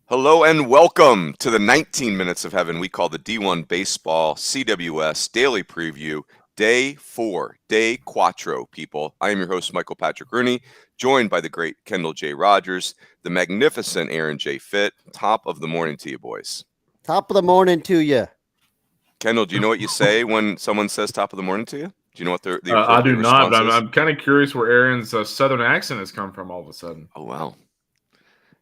Hello and welcome to the 19 Minutes of Heaven we call the D1Baseball CWS Daily Preview, Day 4, Day Quattro, people. I am your host, Michael Patrick Rooney, joined by the great Kendall J. Rogers, the magnificent Aaron J. Fitt. Top of the morning to you, boys. Top of the morning to you. Kendall, do you know what you say when someone says top of the morning to you? Do you know what the I do appropriate not, response but is? I'm kind of curious where Aaron's southern accent has come from all of a sudden. Oh, wow.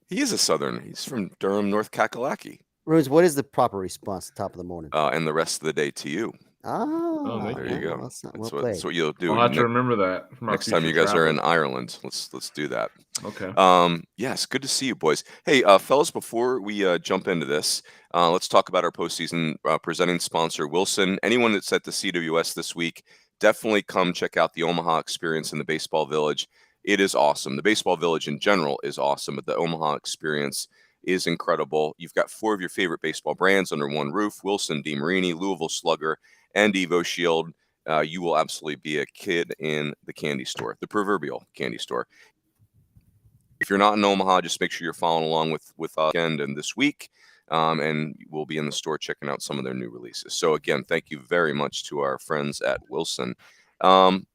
He is a Southerner. He's from Durham, North Kakalaki. Rose, what is the proper response at the top of the morning? And the rest of the day to you. Thank There you. you go. That's not That's well played. what you'll do. I'll have to remember that for my Next time future you guys are in travels. Ireland, let's do that. Okay. Yes, good to see you, boys. Hey, fellas, before we jump into this, let's talk about our postseason presenting sponsor, Wilson. Anyone that's at the CWS this week, definitely come check out the Omaha experience in the Baseball Village. It is awesome. The Baseball Village in general is awesome, but the Omaha experience is incredible. You've got 4 of your favorite baseball brands under one roof: Wilson, DeMarini, Louisville Slugger, and Evo Shield. You will absolutely be a kid in the candy store, the proverbial candy store. If you're not in Omaha, just make sure you're following along with weekend and this week, and we'll be in the store checking out some of their new releases. So again, thank you very much to our friends at Wilson. And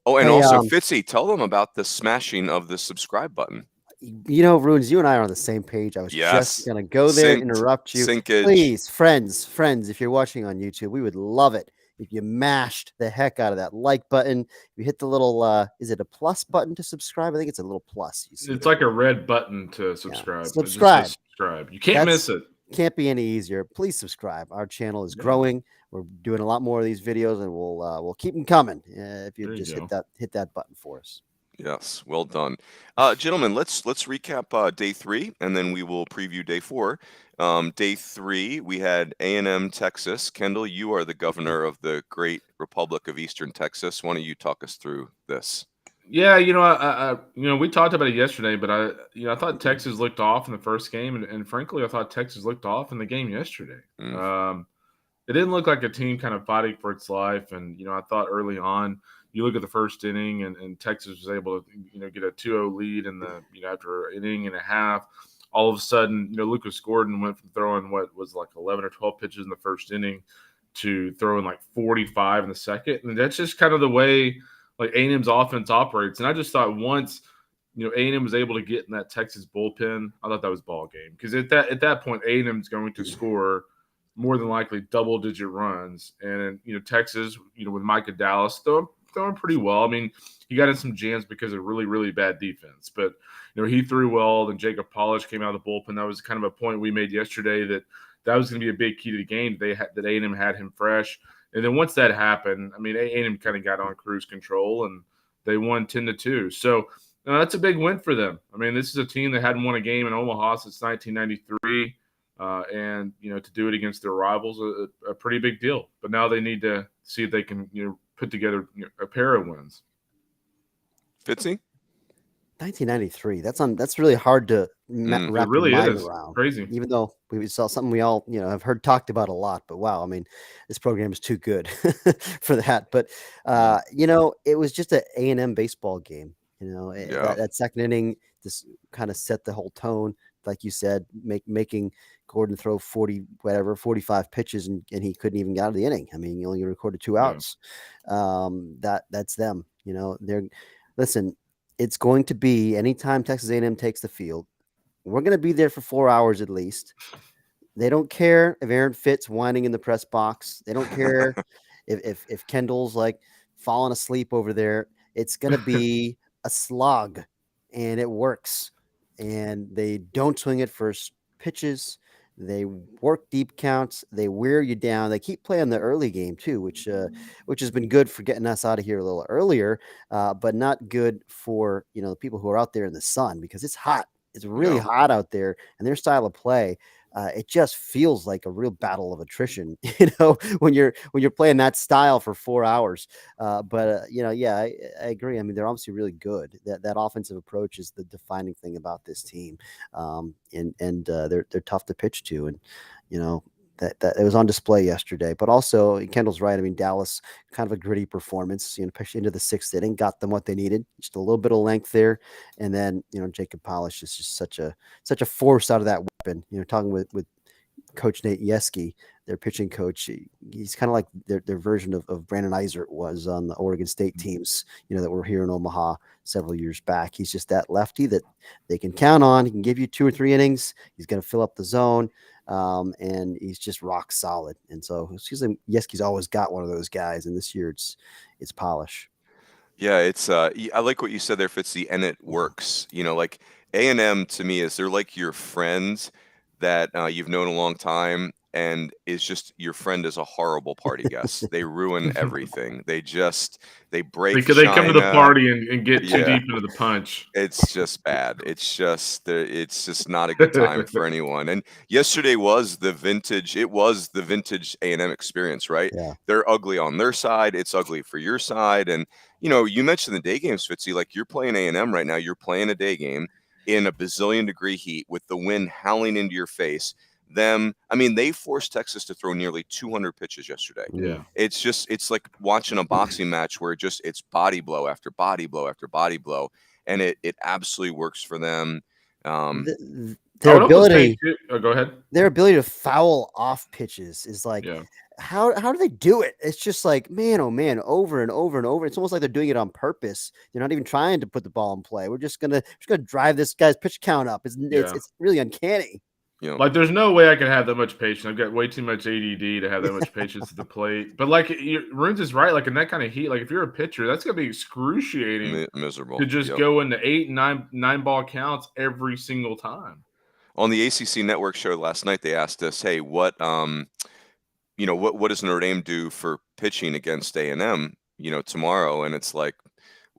Hey, also Fitzy, tell them about the smashing of the subscribe button. Runes, you and I are on the same page. I was Yes, just gonna go there, interrupt you. syncage. Please, friends, if you're watching on YouTube, we would love it if you mashed the heck out of that like button. If you hit the little is it a plus button to subscribe? I think it's a little plus. You see It's there. like a red button to subscribe. Yeah. It just says subscribe. You can't That's- miss it. Can't be any easier. Please subscribe. Our channel is Yeah. growing. We're doing a lot more of these videos, and we'll keep them coming. If you There you just go. hit that button for us. Yes, well done, gentlemen. Let's recap day 3, and then we will preview day 4. Day 3, we had A&M Texas. Kendall, you are the governor of the great Republic of Eastern Texas. Why don't you talk us through this? Yeah, I we talked about it yesterday, but I thought Texas looked off in the first game, and frankly, I thought Texas looked off in the game yesterday. It didn't look like a team kind of fighting for its life, and I thought early on, you look at the first inning, and Texas was able to get a 2-0 lead in the after an inning and a half. All of a sudden, Lucas Gordon went from throwing what was like 11 or 12 pitches in the first inning to throwing like 45 in the second, and that's just kind of the way like A&M's offense operates. And I just thought once A&M was able to get in that Texas bullpen, I thought that was ball game, because at that point A&M is going to score more than likely double-digit runs, and Texas with Micah Dallas throwing pretty well. I mean, he got in some jams because of really, really bad defense, but he threw well. Then Jacob Polish came out of the bullpen. That was kind of a point we made yesterday that was going to be a big key to the game. That A&M had him fresh. And then once that happened, I mean, A&M kind of got on cruise control, and they won 10-2. So that's a big win for them. I mean, this is a team that hadn't won a game in Omaha since 1993, and to do it against their rivals, a pretty big deal. But now they need to see if they can put together a pair of wins. Fitzy? 1993. That's really hard to wrap really your mind is around. crazy. Even though we saw something we all have heard talked about a lot, but wow, I mean, this program is too good for that. But it was just an A&M baseball game. That second inning just kind of set the whole tone, like you said, making Gordon throw 45 pitches, and he couldn't even get out of the inning. I mean, he only recorded 2 outs. That's them. Listen. It's going to be anytime Texas A&M takes the field, we're going to be there for 4 hours at least. They don't care if Aaron Fitt's whining in the press box. They don't care if Kendall's like falling asleep over there. It's going to be a slog, and it works. And they don't swing at first pitches. They work deep counts. They wear you down. They keep playing the early game too, which has been good for getting us out of here a little earlier, but not good for the people who are out there in the sun, because it's hot. It's really hot out there, and their style of play, it just feels like a real battle of attrition, when you're playing that style for 4 hours. But I agree. I mean, they're obviously really good. That offensive approach is the defining thing about this team, and they're tough to pitch to, and that it was on display yesterday. But also, Kendall's right. I mean, Dallas, kind of a gritty performance, pushed into the 6th inning, got them what they needed, just a little bit of length there. And then, Jacob Polish is just such a force out of that weapon. Talking with Coach Nate Yeski, their pitching coach, he's kind of like their version of Brandon Eisert was on the Oregon State teams, that were here in Omaha several years back. He's just that lefty that they can count on. He can give you 2 or 3 innings. He's going to fill up the zone, and he's just rock solid. And so Yeski's always got one of those guys, and this year it's Polish. Yeah, it's I like what you said there, Fitzy, and it works. Like A&M to me is they're like your friends that you've known a long time, and is just your friend is a horrible party guest. They ruin everything. They break because they come to the party and get too deep into the punch. It's just bad. It's just not a good time for anyone. And yesterday was the vintage. It was the vintage A&M experience, right? Yeah. They're ugly on their side. It's ugly for your side. And you mentioned the day games, Fitzy. Like, you're playing A&M right now. You're playing a day game in a bazillion degree heat with the wind howling into your face. They forced Texas to throw nearly 200 pitches yesterday. Yeah. It's like watching a boxing match where it's body blow after body blow after body blow, and it absolutely works for them. Their ability, go ahead. Their ability to foul off pitches is like, how do they do it? It's just like, man, oh man, over and over and over. It's almost like they're doing it on purpose. They're not even trying to put the ball in play. We're just gonna drive this guy's pitch count up. It's really uncanny. Like, there's no way I could have that much patience. I've got way too much ADD to have that much patience at the plate. But like, Runes is right. Like, in that kind of heat, like if you're a pitcher, that's gonna be excruciating, miserable to just go into 8 and 9 ball counts every single time. On the ACC Network show last night, they asked us, "Hey, what does Notre Dame do for pitching against A&M, tomorrow?" And it's like,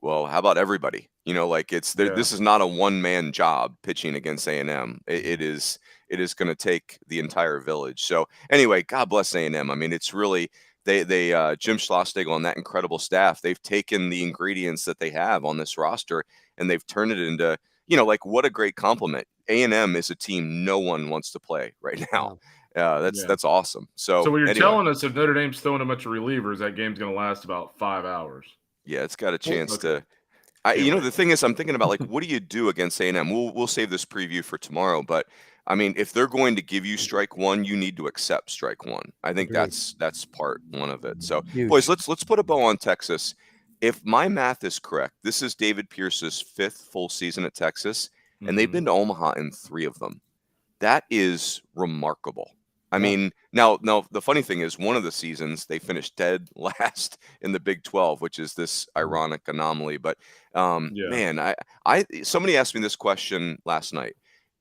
well, how about everybody? This is not a one-man job pitching against A&M. It is going to take the entire village. So anyway, God bless A&M. I mean, it's really they Jim Schlostegel and that incredible staff. They've taken the ingredients that they have on this roster and they've turned it into, what a great compliment. A&M is a team no one wants to play right now. That's awesome. So what you're telling us, if Notre Dame's throwing a bunch of relievers, that game's going to last about 5 hours. Yeah, it's got a chance to. The thing is, I'm thinking about, like, what do you do against A&M? We'll save this preview for tomorrow, but I mean, if they're going to give you strike one, you need to accept strike one. I think that's part one of it. So, boys, let's put a bow on Texas. If my math is correct, this is David Pierce's 5th full season at Texas, and they've been to Omaha in 3 of them. That is remarkable. I mean, now the funny thing is, one of the seasons they finished dead last in the Big 12, which is this ironic anomaly. But man, somebody asked me this question last night: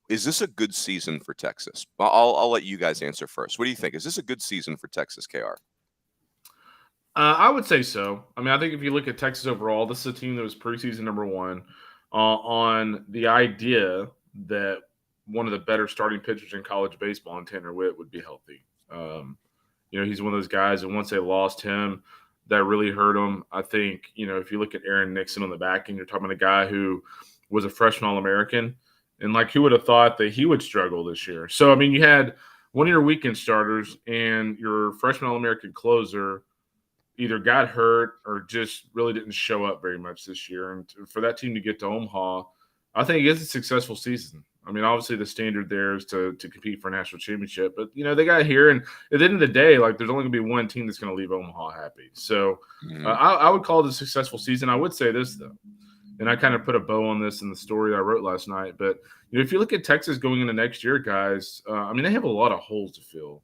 is this a good season for Texas? I'll let you guys answer first. What do you think? Is this a good season for Texas, KR? I would say so. I mean, I think if you look at Texas overall, this is a team that was preseason number 1 on the idea that one of the better starting pitchers in college baseball, and Tanner Witt, would be healthy. He's one of those guys, and once they lost him, that really hurt him. I think, if you look at Aaron Nixon on the back end, you're talking about a guy who was a freshman All-American, and like, who would have thought that he would struggle this year? So, I mean, you had one of your weekend starters and your freshman All-American closer either got hurt or just really didn't show up very much this year. And for that team to get to Omaha, I think it's a successful season. I mean, obviously the standard there is to compete for a national championship, but they got here, and at the end of the day, like, there's only going to be one team that's going to leave Omaha happy. So I would call it a successful season. I would say this though, and I kind of put a bow on this in the story I wrote last night. But if you look at Texas going into next year, guys, they have a lot of holes to fill.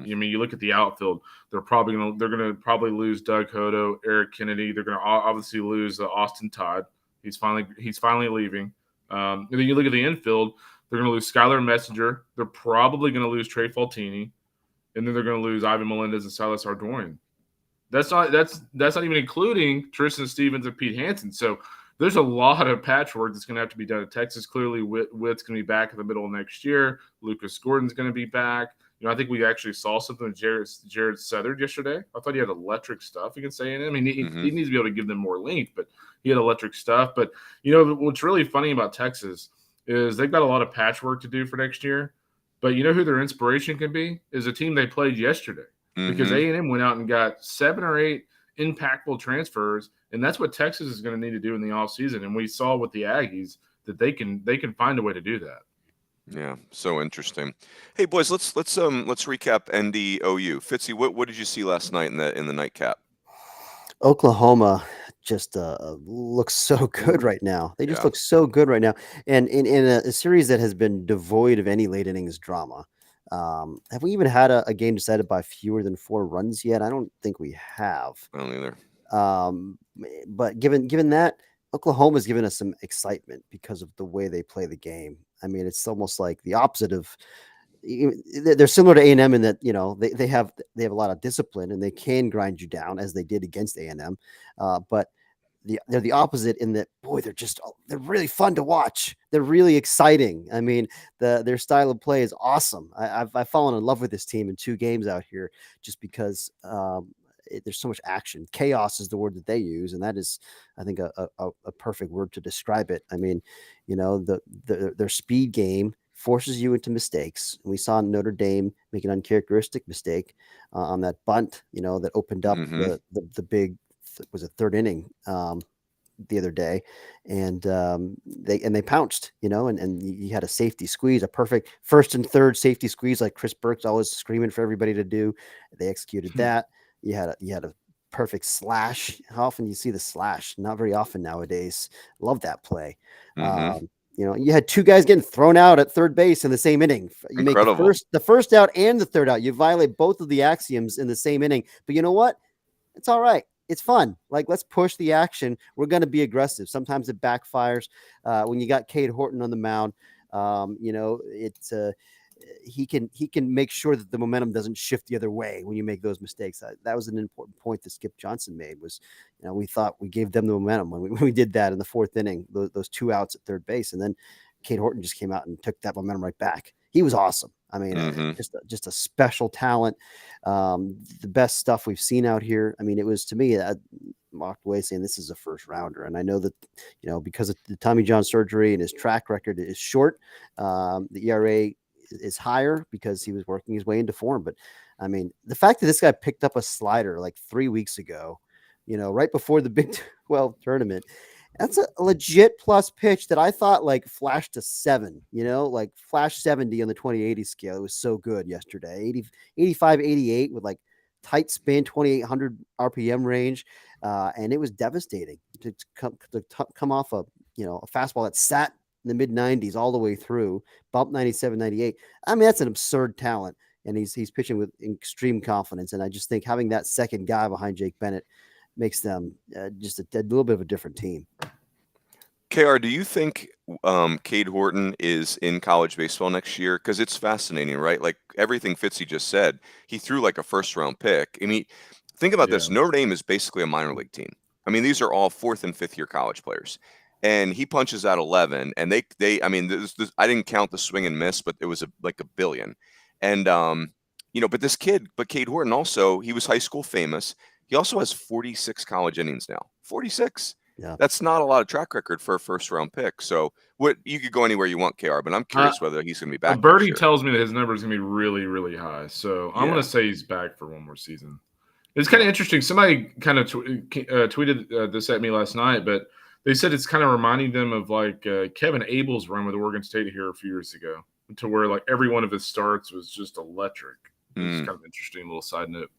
You look at the outfield; they're going to lose Doug Hodo, Eric Kennedy. They're going to obviously lose Austin Todd. He's finally leaving. And then you look at the infield, they're going to lose Skylar Messenger. They're probably going to lose Trey Faltini, and then they're going to lose Ivan Melendez and Silas Ardorian. That's not even including Tristan Stevens and Pete Hansen. So there's a lot of patchwork that's going to have to be done at Texas. Clearly, Witt's going to be back in the middle of next year. Lucas Gordon's going to be back. I think we actually saw something with Jared Southard yesterday. I thought he had electric stuff against A&M. I mean, he needs to be able to give them more length, but he had electric stuff. But, what's really funny about Texas is they've got a lot of patchwork to do for next year. But you know who their inspiration can be? Is a team they played yesterday. Because A&M went out and got 7 or 8 impactful transfers, and that's what Texas is going to need to do in the offseason. And we saw with the Aggies that they can find a way to do that. Yeah, so interesting. Hey boys, let's recap NDOU. Fitzy, what did you see last night in the nightcap? Oklahoma just looks so good right now. They just look so good right now, and in a series that has been devoid of any late innings drama. Have we even had a game decided by fewer than 4 runs yet? I don't think we have. I don't either. But given that, Oklahoma's given us some excitement because of the way they play the game. I mean, it's almost like the opposite of. They're similar to A&M in that, you know, they have a lot of discipline and they can grind you down as they did against A&M, but they're the opposite in that, boy, they're really fun to watch. They're really exciting. I mean, their style of play is awesome. I've fallen in love with this team in 2 games out here just because there's so much action. Chaos is the word that they use, and that is, I think, a perfect word to describe it. I mean, you know, their speed game forces you into mistakes. We saw Notre Dame make an uncharacteristic mistake on that bunt, you know, that opened up the big, was a 3rd inning the other day, and they pounced, you know, and you had a safety squeeze, a perfect 1st and 3rd safety squeeze, like Chris Burke's always screaming for everybody to do. They executed that. You had a perfect slash. How often do you see the slash? Not very often nowadays. Love that play. You know, you had 2 guys getting thrown out at 3rd base in the same inning. You Incredible. make the first out and the 3rd out. You violate both of the axioms in the same inning. But you know what? It's all right. It's fun. Like, let's push the action. We're going to be aggressive. Sometimes it backfires. When you got Cade Horton on the mound, you know, he can make sure that the momentum doesn't shift the other way when you make those mistakes. That was an important point that Skip Johnson made. Was, you know, we thought we gave them the momentum when we did that in the 4th inning, those 2 outs at 3rd base, and then Cade Horton just came out and took that momentum right back. He was awesome. I mean, just a special talent. The best stuff we've seen out here. I mean, it was, to me, I walked away saying this is a 1st rounder. And I know that, you know, because of the Tommy John surgery and his track record is short, the ERA is higher because he was working his way into form. But I mean, the fact that this guy picked up a slider like 3 weeks ago, you know, right before the Big 12 tournament, that's a legit plus pitch that I thought like flashed to 7, you know, like flash 70 on the 2080 scale. It was so good yesterday. 85, 88 with like tight spin, 2,800 RPM range. And it was devastating to come off a fastball that sat in the mid 90s all the way through, bump 97, 98. I mean, that's an absurd talent. And he's pitching with extreme confidence. And I just think having that second guy behind Jake Bennett makes them just a little bit of a different team. KR, do you think Cade Horton is in college baseball next year? Because it's fascinating, right? Like everything Fitzy just said, he threw like a 1st-round pick. I mean, think about this. Notre Dame is basically a minor league team. I mean, these are all 4th and 5th year college players. And he punches out 11, and they I mean, I didn't count the swing and miss, but it was like a billion. And you know, but Cade Horton also, he was high school famous. He also has 46 college innings now. 46. Yeah. That's not a lot of track record for a 1st-round pick. So you could go anywhere you want, KR, but I'm curious whether he's going to be back. Birdie tells me that his number is going to be really, really high. So I'm going to say he's back for one more season. It's kind of interesting. Somebody kind of tweeted this at me last night, but they said it's kind of reminding them of like Kevin Abel's run with Oregon State here a few years ago, to where like every one of his starts was just electric. It's kind of interesting little side note.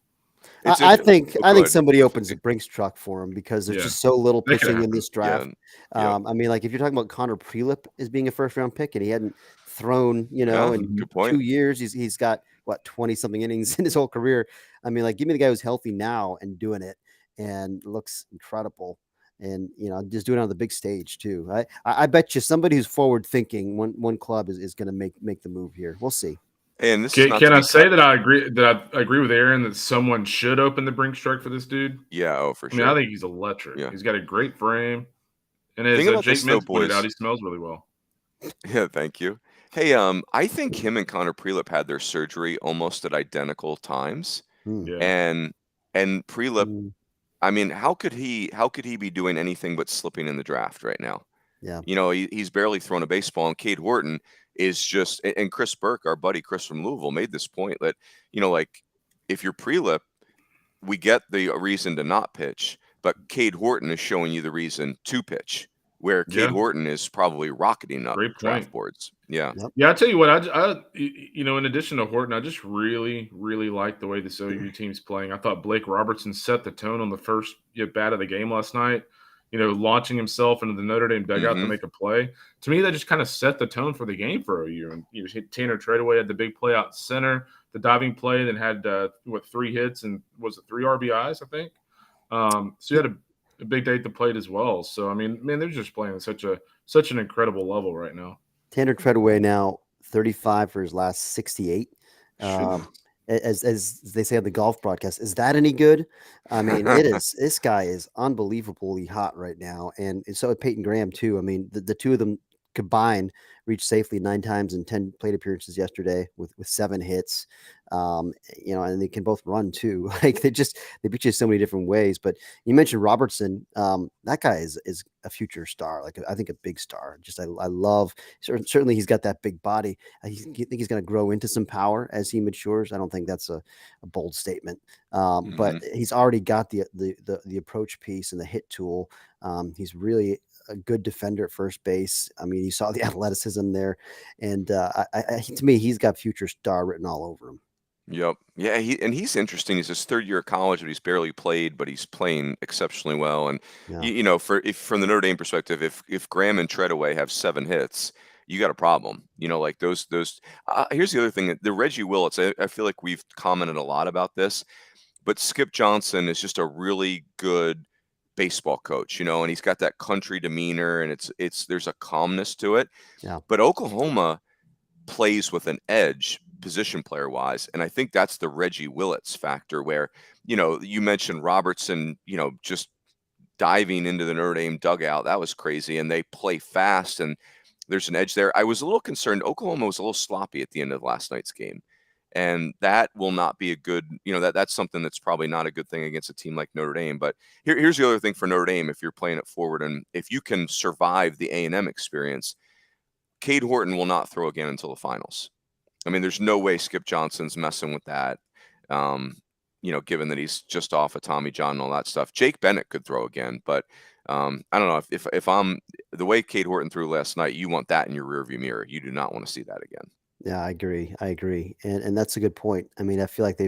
I think somebody opens a Brinks truck for him because there's just so little pitching in this draft. I mean, like if you're talking about Connor Prelip as being a 1st-round pick and he hadn't thrown, you know, in 2 years, he's got what 20-something innings in his whole career. I mean, like give me the guy who's healthy now and doing it and looks incredible. And, you know, just doing it on the big stage too. I bet you somebody who's forward thinking one club is going to make the move here. We'll see. And this can I say that I agree with Aaron that someone should open the Brinks truck for this dude? Yeah, for sure. I mean, I think he's electric. Yeah. He's got a great frame, and as Jake Mintz pointed out, he smells really well. Yeah, thank you. Hey, I think him and Connor Prelip had their surgery almost at identical times, and Prelip. I mean, how could he be doing anything but slipping in the draft right now? Yeah, you know, he's barely thrown a baseball, and Cade Horton is just, and Chris Burke, our buddy Chris from Louisville, made this point that, like if you're pre-lip, we get the reason to not pitch, but Cade Horton is showing you the reason to pitch, where Cade Yeah, Horton is probably rocketing up great draft point. boards. Yeah. Yep. Yeah, I tell you what, in addition to Horton, I just really, really like the way this OU team's playing. I thought Blake Robertson set the tone on the first bat of the game last night. Launching himself into the Notre Dame dugout to make a play. To me, that just kind of set the tone for the game for OU. And Tanner Treadaway had the big play out center, the diving play, then had 3 hits and was it 3 RBIs, I think. So you had a big day at the plate as well. So I mean, man, they're just playing at such an incredible level right now. Tanner Treadaway now 35 for his last 68. As they say on the golf broadcast, is that any good? I mean, it is. This guy is unbelievably hot right now, and so Peyton Graham too. I mean, the two of them combined reached safely 9 times in 10 plate appearances yesterday with 7 hits. And they can both run too. Like they beat you so many different ways. But you mentioned Robertson. That guy is a future star. Like I think a big star. Just I love. Certainly he's got that big body. I think he's going to grow into some power as he matures. I don't think that's a bold statement. But he's already got the approach piece and the hit tool. He's really a good defender at first base. I mean, you saw the athleticism there, and to me, he's got future star written all over him. Yep. Yeah. He's interesting. He's his 3rd year of college, but he's barely played, but he's playing exceptionally well. And from the Notre Dame perspective, if Graham and Treadaway have 7 hits, you got a problem. Like those. Here's the other thing: the Reggie Willits. I feel like we've commented a lot about this, but Skip Johnson is just a really good baseball coach, and he's got that country demeanor, and there's a calmness to it. Yeah. But Oklahoma plays with an edge position player wise, and I think that's the Reggie Willits factor, where you mentioned Robertson, just diving into the Notre Dame dugout. That was crazy, and they play fast, and there's an edge there. I was a little concerned. Oklahoma was a little sloppy at the end of last night's game, and that will not be a good, that's something that's probably not a good thing against a team like Notre Dame. But here's the other thing for Notre Dame: if you're playing it forward, and if you can survive the A&M experience, Cade Horton will not throw again until the finals. I mean, there's no way Skip Johnson's messing with that, given that he's just off of Tommy John and all that stuff. Jake Bennett could throw again, but I don't know. If I'm the way Cade Horton threw last night, you want that in your rearview mirror. You do not want to see that again. Yeah, I agree. And that's a good point. I mean, I feel like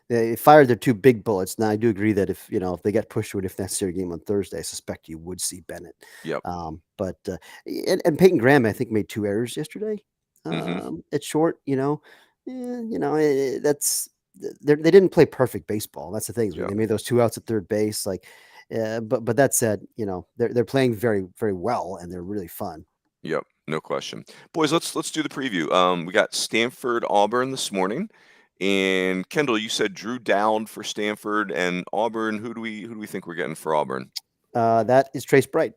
they fired their 2 big bullets. Now, I do agree that if they get pushed to it, if necessary, game on Thursday, I suspect you would see Bennett. Yep. And Peyton Graham, I think, made 2 errors yesterday. It's short, that's they didn't play perfect baseball. That's the thing. Yep. They made those 2 outs at third base. But that said, they're playing very, very well, and they're really fun. Yep. No question. Boys, let's do the preview. We got Stanford, Auburn this morning. And Kendall, you said Drew Dowd for Stanford and Auburn. Who do we think we're getting for Auburn? That is Trace Bright.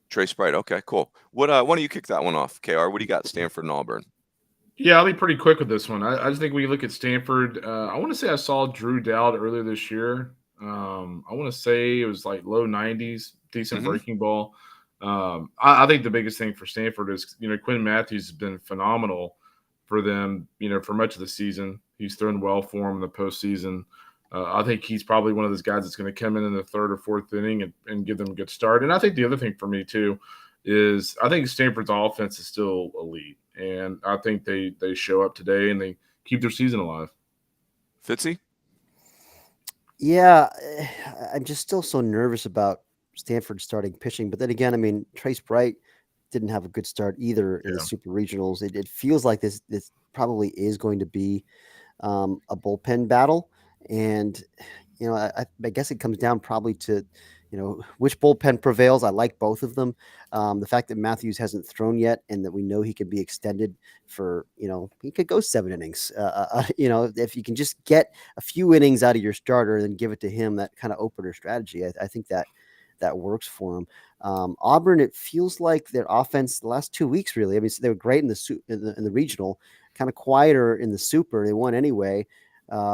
Trace Bright. Okay, cool. Why don't you kick that one off, KR? What do you got, Stanford and Auburn? Yeah, I'll be pretty quick with this one. I just think when you look at Stanford, I want to say I saw Drew Dowd earlier this year. I want to say it was like low 90s, decent breaking ball. I think the biggest thing for Stanford is, Quinn Matthews has been phenomenal for them, for much of the season. He's thrown well for them in the postseason. I think he's probably one of those guys that's going to come in the 3rd or 4th inning and give them a good start. And I think the other thing for me, too, is I think Stanford's offense is still elite. And I think they show up today and they keep their season alive. Fitzy? Yeah, I'm just still so nervous about Stanford starting pitching. But then again, I mean, Trace Bright didn't have a good start either in the Super Regionals. It feels like this probably is going to be a bullpen battle. And, I guess it comes down probably to, which bullpen prevails. I like both of them. The fact that Matthews hasn't thrown yet and that we know he could be extended for, he could go 7 innings. If you can just get a few innings out of your starter and then give it to him, that kind of opener strategy, I think that works for him. Auburn, it feels like their offense the last 2 weeks, really. I mean, they were great in the regional, kind of quieter in the Super. They won anyway.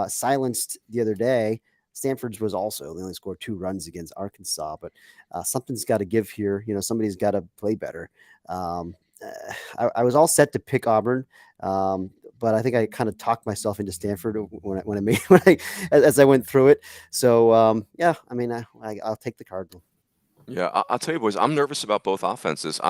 Silenced the other day. Stanford's was also, they only scored 2 runs against Arkansas, but something's got to give here. Somebody's got to play better. I was all set to pick Auburn, but I think I kind of talked myself into Stanford as I went through it. So yeah, I mean, I'll take the Cardinal. Yeah, I'll tell you, boys, I'm nervous about both offenses.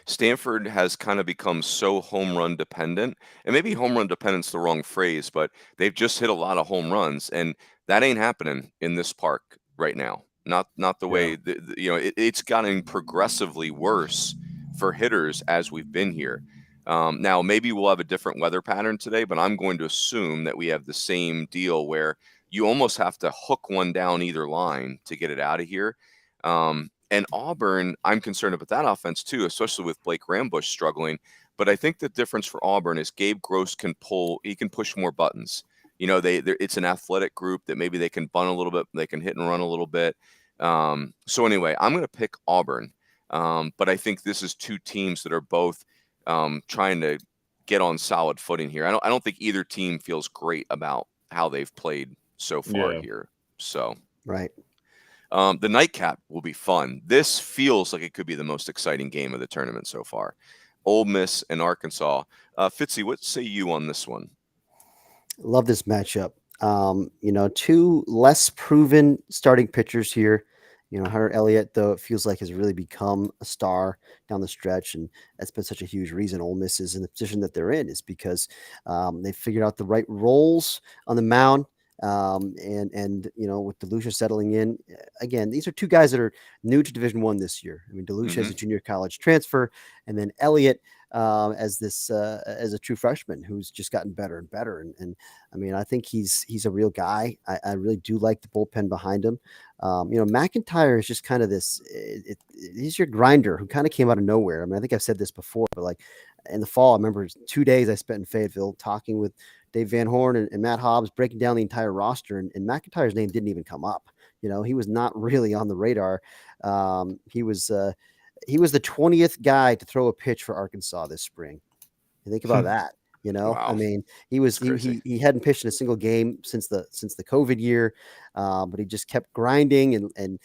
Stanford has kind of become so home run dependent, and maybe home run dependent's the wrong phrase, but they've just hit a lot of home runs, and that ain't happening in this park right now. Not the way it's gotten progressively worse for hitters as we've been here. Now maybe we'll have a different weather pattern today, but I'm going to assume that we have the same deal where you almost have to hook one down either line to get it out of here. And Auburn, I'm concerned about that offense too, especially with Blake Rambush struggling. But I think the difference for Auburn is Gabe Gross can push more buttons. It's an athletic group that maybe they can bunt a little bit, they can hit and run a little bit. So anyway, I'm going to pick Auburn. But I think this is two teams that are both trying to get on solid footing here. I don't think either team feels great about how they've played so far here. So right. The nightcap will be fun. This feels like it could be the most exciting game of the tournament so far. Ole Miss and Arkansas. Fitzy, what say you on this one? Love this matchup. Two less proven starting pitchers here. Hunter Elliott, though, it feels like has really become a star down the stretch, and that's been such a huge reason Ole Miss is in the position that they're in, is because they figured out the right roles on the mound. And with DeLucia settling in again, these are two guys that are new to Division I this year. I mean, DeLucia as a junior college transfer, and then Elliott as a true freshman who's just gotten better and better. And I mean, I think he's a real guy. I really do like the bullpen behind him. McIntyre is just kind of he's your grinder who kind of came out of nowhere. I mean, I think I've said this before, but like in the fall, I remember 2 days I spent in Fayetteville talking with Dave Van Horn and Matt Hobbs, breaking down the entire roster, and McIntyre's name didn't even come up. He was not really on the radar. He was the 20th guy to throw a pitch for Arkansas this spring. You think about that. Wow. I mean, he hadn't pitched in a single game since the COVID year, but he just kept grinding, and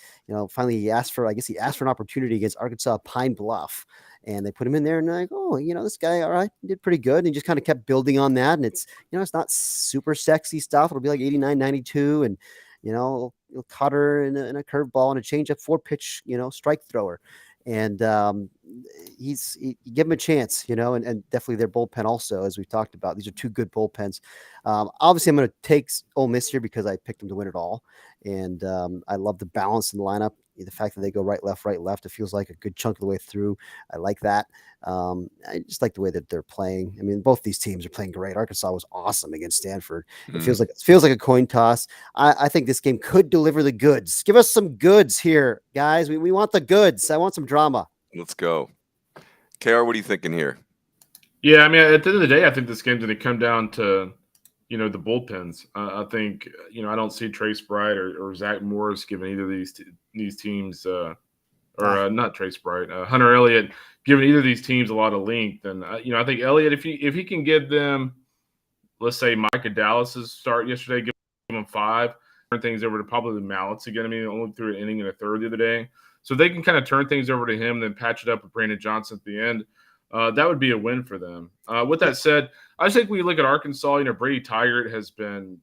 finally he asked for an opportunity against Arkansas Pine Bluff, and they put him in there, and like, oh, this guy, all right, he did pretty good, and he just kind of kept building on that, and it's it's not super sexy stuff. It'll be like 89, 92, and he'll cutter and a curveball and a changeup, 4-pitch strike thrower. And you give him a chance, and definitely their bullpen also, as we've talked about. These are two good bullpens. Obviously, I'm going to take Ole Miss here because I picked them to win it all. And I love the balance in the lineup. The fact that they go right, left, it feels like a good chunk of the way through. I like that. I just like the way that they're playing. I mean, both these teams are playing great. Arkansas was awesome against Stanford. It feels like a coin toss. I think this game could deliver the goods. Give us some goods here, guys. We want the goods. I want some drama. Let's go. KR, what are you thinking here? Yeah, I mean, at the end of the day, I think this game's going to come down to the bullpens. I think, I don't see Trace Bright or Zach Morris giving either of these teams, not Trace Bright, Hunter Elliott giving either of these teams a lot of length. And, I think Elliott, if he can give them, let's say Micah Dallas's start yesterday, give them 5, turn things over to probably the Mallets again. I mean, only threw an inning and a third the other day. So they can kind of turn things over to him, then patch it up with Brandon Johnson at the end. That would be a win for them. With that said, I think when you look at Arkansas, Brady Tygart has been,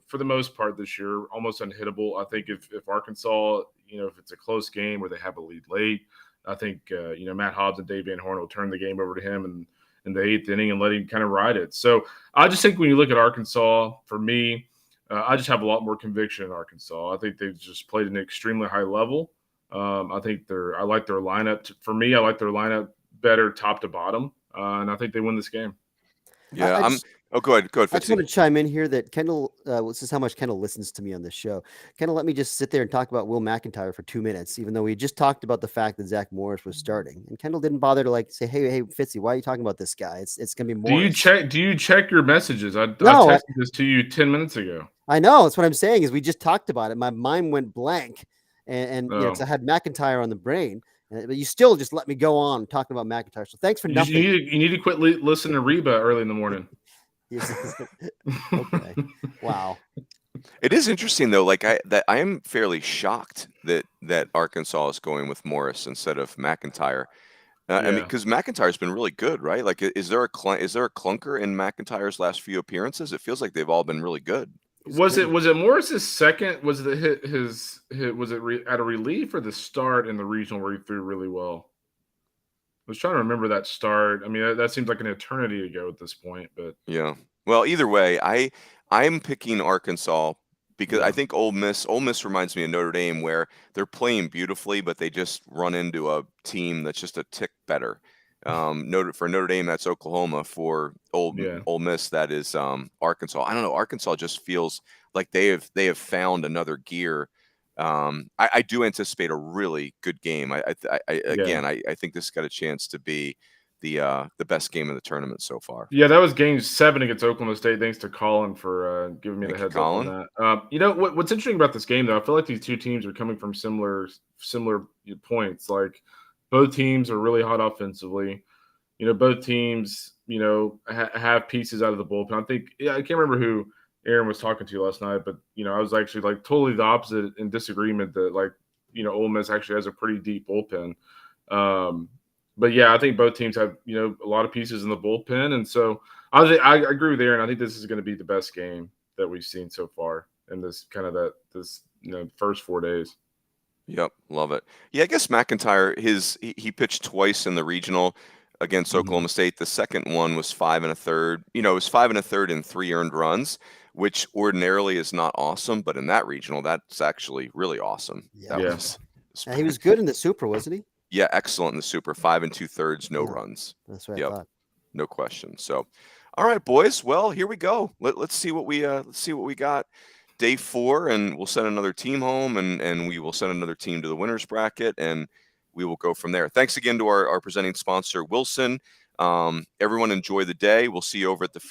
for the most part this year, almost unhittable. I think if Arkansas, if it's a close game where they have a lead late, I think, Matt Hobbs and Dave Van Horn will turn the game over to him in the 8th inning and let him kind of ride it. So I just think when you look at Arkansas, for me, I just have a lot more conviction in Arkansas. I think they've just played at an extremely high level. I like their lineup. For me, I like their lineup better top to bottom, and I think they win this game. Yeah, go ahead, Fitzy. I just want to chime in here that Kendall, this is how much Kendall listens to me on this show. Kendall, let me just sit there and talk about Will McIntyre for 2 minutes, even though we just talked about the fact that Zach Morris was starting, and Kendall didn't bother to say, hey, Fitzy, why are you talking about this guy? It's gonna be Morris. Do you check your messages? I texted this to you 10 minutes ago. I know. That's what I'm saying. Is we just talked about it. My mind went blank, and because I had McIntyre on the brain. But you still just let me go on talking about McIntyre. So thanks for nothing. You need to quit listening to Reba early in the morning. Okay. Wow. It is interesting though. I am fairly shocked that Arkansas is going with Morris instead of McIntyre. I mean, because McIntyre's been really good, right? Like, is there a clunker in McIntyre's last few appearances? It feels like they've all been really good. Was it Morris's second? Was it his was it at a relief or the start in the regional where he threw really well? I was trying to remember that start. I mean, that seems like an eternity ago at this point, but yeah. Well, either way, I'm picking Arkansas because I think Ole Miss reminds me of Notre Dame, where they're playing beautifully, but they just run into a team that's just a tick better. For Notre Dame, that's Oklahoma. For Ole Miss, that is Arkansas. I don't know. Arkansas just feels like they have found another gear. I do anticipate a really good game. I think this got a chance to be the best game of the tournament so far. Yeah, that was game 7 against Oklahoma State. Thanks to Colin for giving me the heads up on that. You know what's interesting about this game, though, I feel like these two teams are coming from similar points. Like both teams are really hot offensively. You know, both teams, you know, have pieces out of the bullpen. I think I can't remember who Aaron was talking to last night, but you know, I was actually like totally the opposite in disagreement that like, you know, Ole Miss actually has a pretty deep bullpen. But yeah, I think both teams have, you know, a lot of pieces in the bullpen, and so I agree with Aaron. I think this is going to be the best game that we've seen so far in this you know, first 4 days. Yep, love it. Yeah, I guess McIntyre he pitched twice in the regional against Oklahoma State. The second one was 5 1/3. You know, it was 5 1/3 and 3 earned runs, which ordinarily is not awesome, but in that regional, that's actually really awesome. Yeah, he was good in the Super, wasn't he? Yeah, excellent in the Super. 5 2/3, no runs. That's right. I thought. No question. So, all right, boys. Well, here we go. Let's see what we got. Day 4, and we'll send another team home, and we will send another team to the winners bracket, and we will go from there. Thanks again to our presenting sponsor, Wilson. Everyone enjoy the day. We'll see you over at the